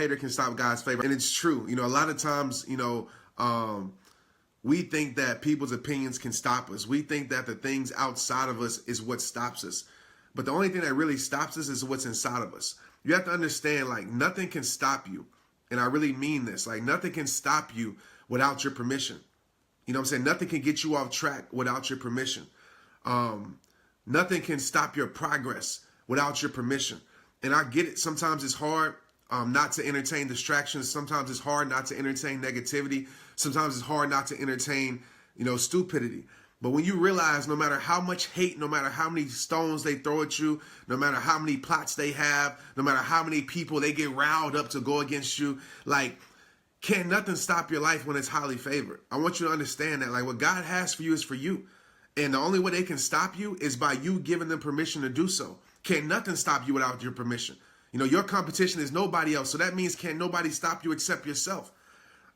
hater can stop God's favor. And it's true. You know, a lot of times, you know, we think that people's opinions can stop us. We think that the things outside of us is what stops us. But the only thing that really stops us is what's inside of us. You have to understand, like, nothing can stop you. And I really mean this. Like, nothing can stop you without your permission. You know what I'm saying? Nothing can get you off track without your permission. Nothing can stop your progress without your permission. And I get it. Sometimes it's hard not to entertain distractions. Sometimes it's hard not to entertain negativity. Sometimes it's hard not to entertain, you know, stupidity. But when you realize no matter how much hate, no matter how many stones they throw at you, no matter how many plots they have, no matter how many people they get riled up to go against you, like, can't nothing stop your life when it's highly favored. I want you to understand that, like, what God has for you is for you. And the only way they can stop you is by you giving them permission to do so. Can't nothing stop you without your permission. You know, your competition is nobody else. So that means can nobody stop you except yourself.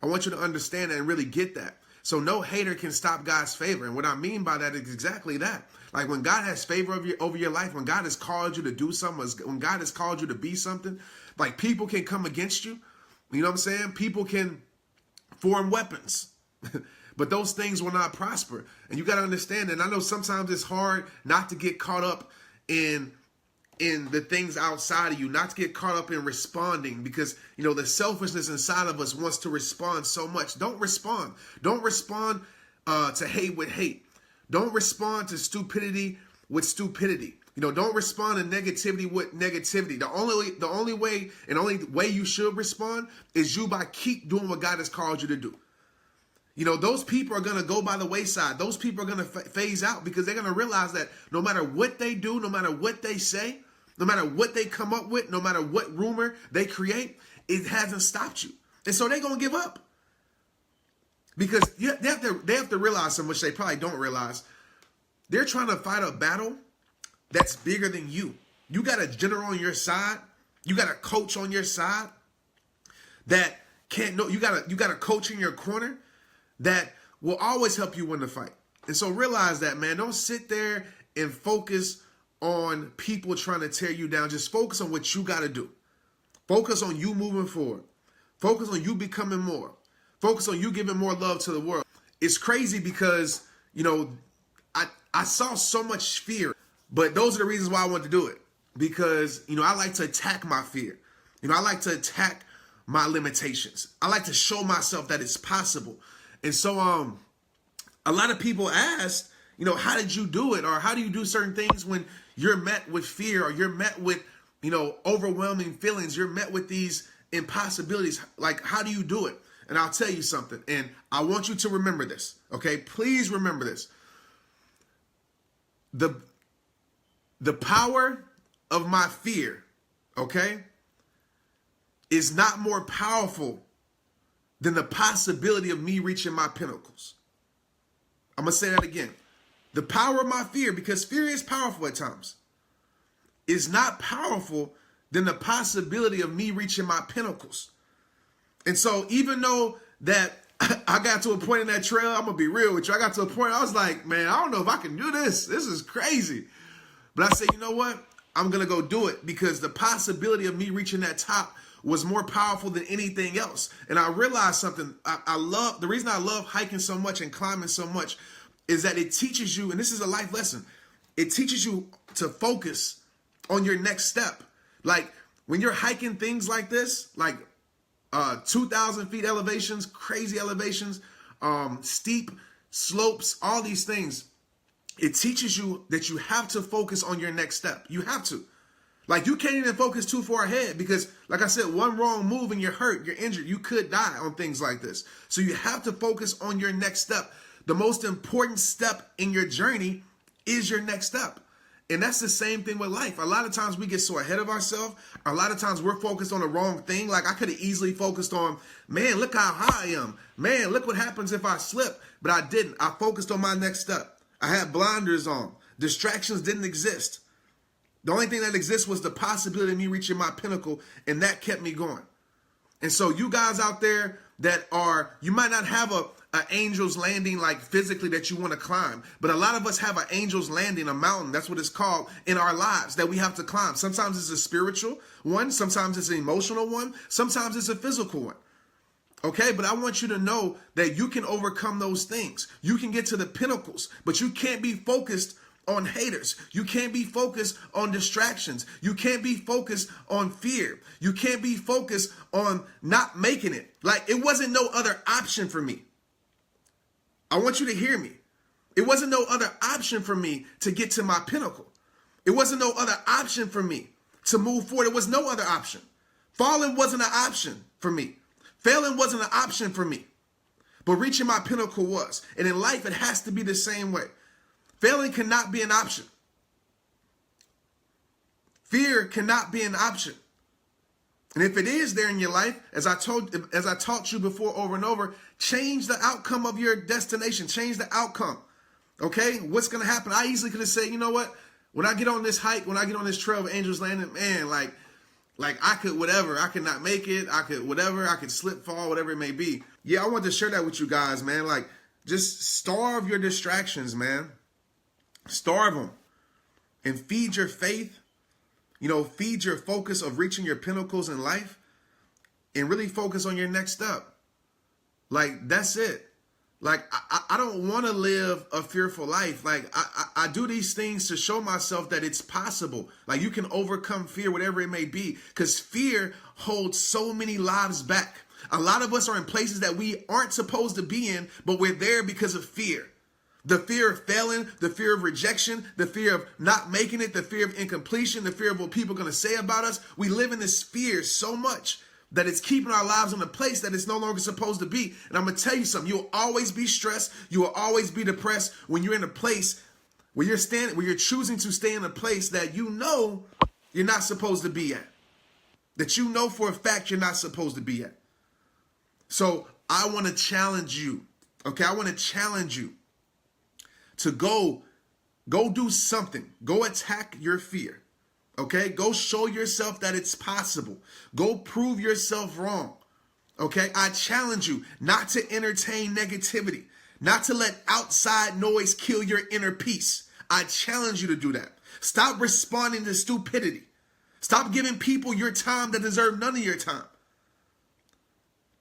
I want you to understand that and really get that. So no hater can stop God's favor. And what I mean by that is exactly that. Like, when God has favor over your life, when God has called you to do something, when God has called you to be something, like, people can come against you. You know what I'm saying? People can form weapons, but those things will not prosper. And you got to understand that. And I know sometimes it's hard not to get caught up in the things outside of you, not to get caught up in responding, because, you know, the selfishness inside of us wants to respond so much. Don't respond. Don't respond to hate with hate. Don't respond to stupidity with stupidity. You know, don't respond to negativity with negativity. The only way you should respond is you by keep doing what God has called you to do. You know, those people are going to go by the wayside. Those people are going to phase out, because they're going to realize that no matter what they do, no matter what they say, no matter what they come up with, no matter what rumor they create, it hasn't stopped you. And so they're going to give up. Because they have to realize something, which they probably don't realize. They're trying to fight a battle that's bigger than you. You got a general on your side. You got a coach on your side that can't know. You got a coach in your corner that will always help you win the fight. And so realize that, man. Don't sit there and focus on people trying to tear you down. Just focus on what you got to do. Focus on you moving forward. Focus on you becoming more. Focus on you giving more love to the world. It's crazy because, you know, I saw so much fear, but those are the reasons why I wanted to do it. Because, you know, I like to attack my fear. You know, I like to attack my limitations. I like to show myself that it's possible. And so a lot of people ask, you know, how did you do it? Or how do you do certain things when you're met with fear, or you're met with, you know, overwhelming feelings? You're met with these impossibilities. Like, how do you do it? And I'll tell you something. And I want you to remember this. Okay? Please remember this. The power of my fear, okay, is not more powerful than the possibility of me reaching my pinnacles. I'm going to say that again. The power of my fear, because fear is powerful at times, is not powerful than the possibility of me reaching my pinnacles. And so even though that I got to a point in that trail, I'm going to be real with you. I got to a point, I was like, man, I don't know if I can do this. This is crazy. But I said, you know what? I'm going to go do it, because the possibility of me reaching that top was more powerful than anything else. And I realized something. The reason I love hiking so much and climbing so much is that it teaches you, and this is a life lesson, it teaches you to focus on your next step. Like, when you're hiking things like this, like 2,000 feet elevations, crazy elevations, steep slopes, all these things, it teaches you that you have to focus on your next step. You have to. Like, you can't even focus too far ahead, because, like I said, one wrong move and you're hurt, you're injured, you could die on things like this. So you have to focus on your next step. The most important step in your journey is your next step. And that's the same thing with life. A lot of times we get so ahead of ourselves. A lot of times we're focused on the wrong thing. Like, I could have easily focused on, man, look how high I am. Man, look what happens if I slip. But I didn't. I focused on my next step. I had blinders on. Distractions didn't exist. The only thing that exists was the possibility of me reaching my pinnacle, and that kept me going. And so you guys out there that are, you might not have an angel's landing like physically that you want to climb. But a lot of us have an angel's landing, a mountain, that's what it's called, in our lives that we have to climb. Sometimes it's a spiritual one. Sometimes it's an emotional one. Sometimes it's a physical one. Okay, but I want you to know that you can overcome those things. You can get to the pinnacles, but you can't be focused on haters. You can't be focused on distractions. You can't be focused on fear. You can't be focused on not making it. Like, it wasn't no other option for me. I want you to hear me. It wasn't no other option for me to get to my pinnacle. It wasn't no other option for me to move forward. It was no other option. Falling wasn't an option for me. Failing wasn't an option for me, but reaching my pinnacle was. And in life, it has to be the same way. Failing cannot be an option. Fear cannot be an option. And if it is there in your life, as I taught you before over and over, change the outcome of your destination. Change the outcome. Okay? What's going to happen? I easily could have said, you know what? When I get on this hike, when I get on this trail of Angels Landing, man, like I could whatever. I could not make it. I could whatever. I could slip, fall, whatever it may be. Yeah, I want to share that with you guys, man. Like, just starve your distractions, man. Starve them. And feed your faith. You know, feed your focus of reaching your pinnacles in life. And really focus on your next step. Like, that's it. Like, I don't want to live a fearful life. Like, I do these things to show myself that it's possible. Like, you can overcome fear, whatever it may be, because fear holds so many lives back. A lot of us are in places that we aren't supposed to be in, but we're there because of fear. The fear of failing, the fear of rejection, the fear of not making it, the fear of incompletion, the fear of what people are going to say about us. We live in this fear so much that it's keeping our lives in a place that it's no longer supposed to be. And I'm going to tell you something. You'll always be stressed. You will always be depressed when you're in a place where you're choosing to stay in a place that you know you're not supposed to be at. That you know for a fact you're not supposed to be at. So I want to challenge you. Okay, I want to challenge you to go do something. Go attack your fear. Okay, go show yourself that it's possible. Go prove yourself wrong. Okay, I challenge you not to entertain negativity, not to let outside noise kill your inner peace. I challenge you to do that. Stop responding to stupidity. Stop giving people your time that deserve none of your time.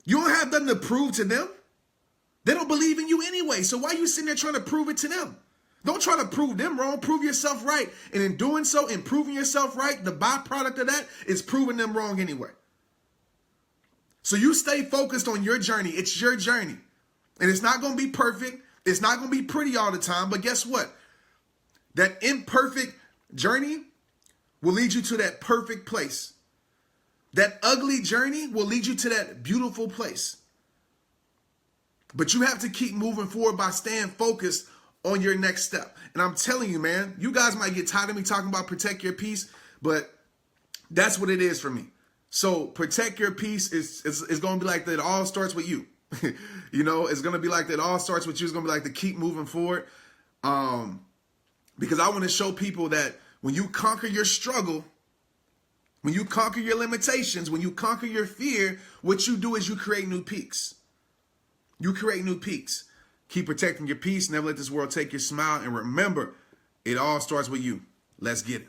You don't have nothing to prove to them. They don't believe in you anyway. So why are you sitting there trying to prove it to them? Don't try to prove them wrong. Prove yourself right. And in doing so, in proving yourself right, the byproduct of that is proving them wrong anyway. So you stay focused on your journey. It's your journey. And it's not going to be perfect. It's not going to be pretty all the time. But guess what? That imperfect journey will lead you to that perfect place. That ugly journey will lead you to that beautiful place. But you have to keep moving forward by staying focused on your next step. And I'm telling you, man, you guys might get tired of me talking about protect your peace, but that's what it is for me. So protect your peace is going to be like that. It all starts with you. You know, it's going to be like that. It all starts with you. It's going to be like to keep moving forward. Because I want to show people that when you conquer your struggle, when you conquer your limitations, when you conquer your fear, what you do is you create new peaks. You create new peaks. Keep protecting your peace. Never let this world take your smile. And remember, it all starts with you. Let's get it.